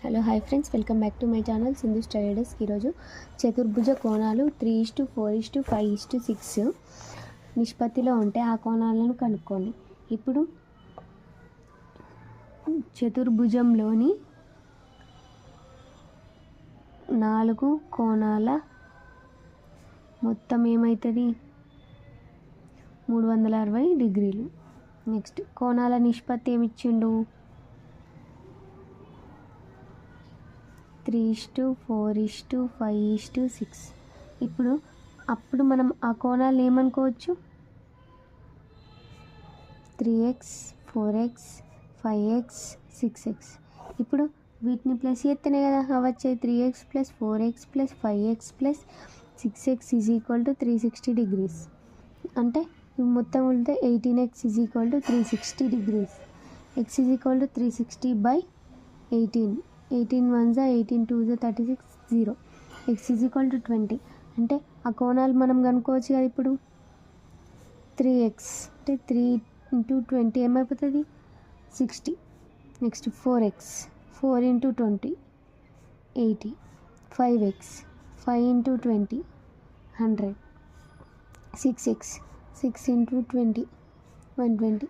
Hello hi friends, welcome back to my channel Sindhu study desk. ఈరోజు చతుర్భుజ కోణాలు 3:4:5:6 నిష్పత్తిలో ఉంటే ఆ కోణాలను కనుక్కోండి. ఇప్పుడు చతుర్భుజంలోని 4 కోణాల మొత్తం ఏమవుతుంది? 360 డిగ్రీలు. నెక్స్ట్ కోణాల నిష్పత్తి ఏమిచ్చిండు? 3:4:5:6. అప్పుడు మనం ఆ కోణాలు ఏమనుకోవచ్చు? 3x, 4x, 5x, 6x. ఇప్పుడు వీటిని ప్లస్ చేస్తేనే కదా వచ్చేది 3x + 4x + 5x + 6x = 360 degrees. అంటే ఇవి మొత్తం ఉంటే 18x = 360 degrees. x = 360/18. 18 1s 18 2s 36 0. x = 20. అంటే ఆ కోణాలు మనం కనుక్కోవచ్చు కదా. ఇప్పుడు 3x అంటే 3 × 20 ఏమైపోతుంది? 60. Next 4x 4 × 20 80. 5x 5 × 20 100. 6x 6 × 20 120.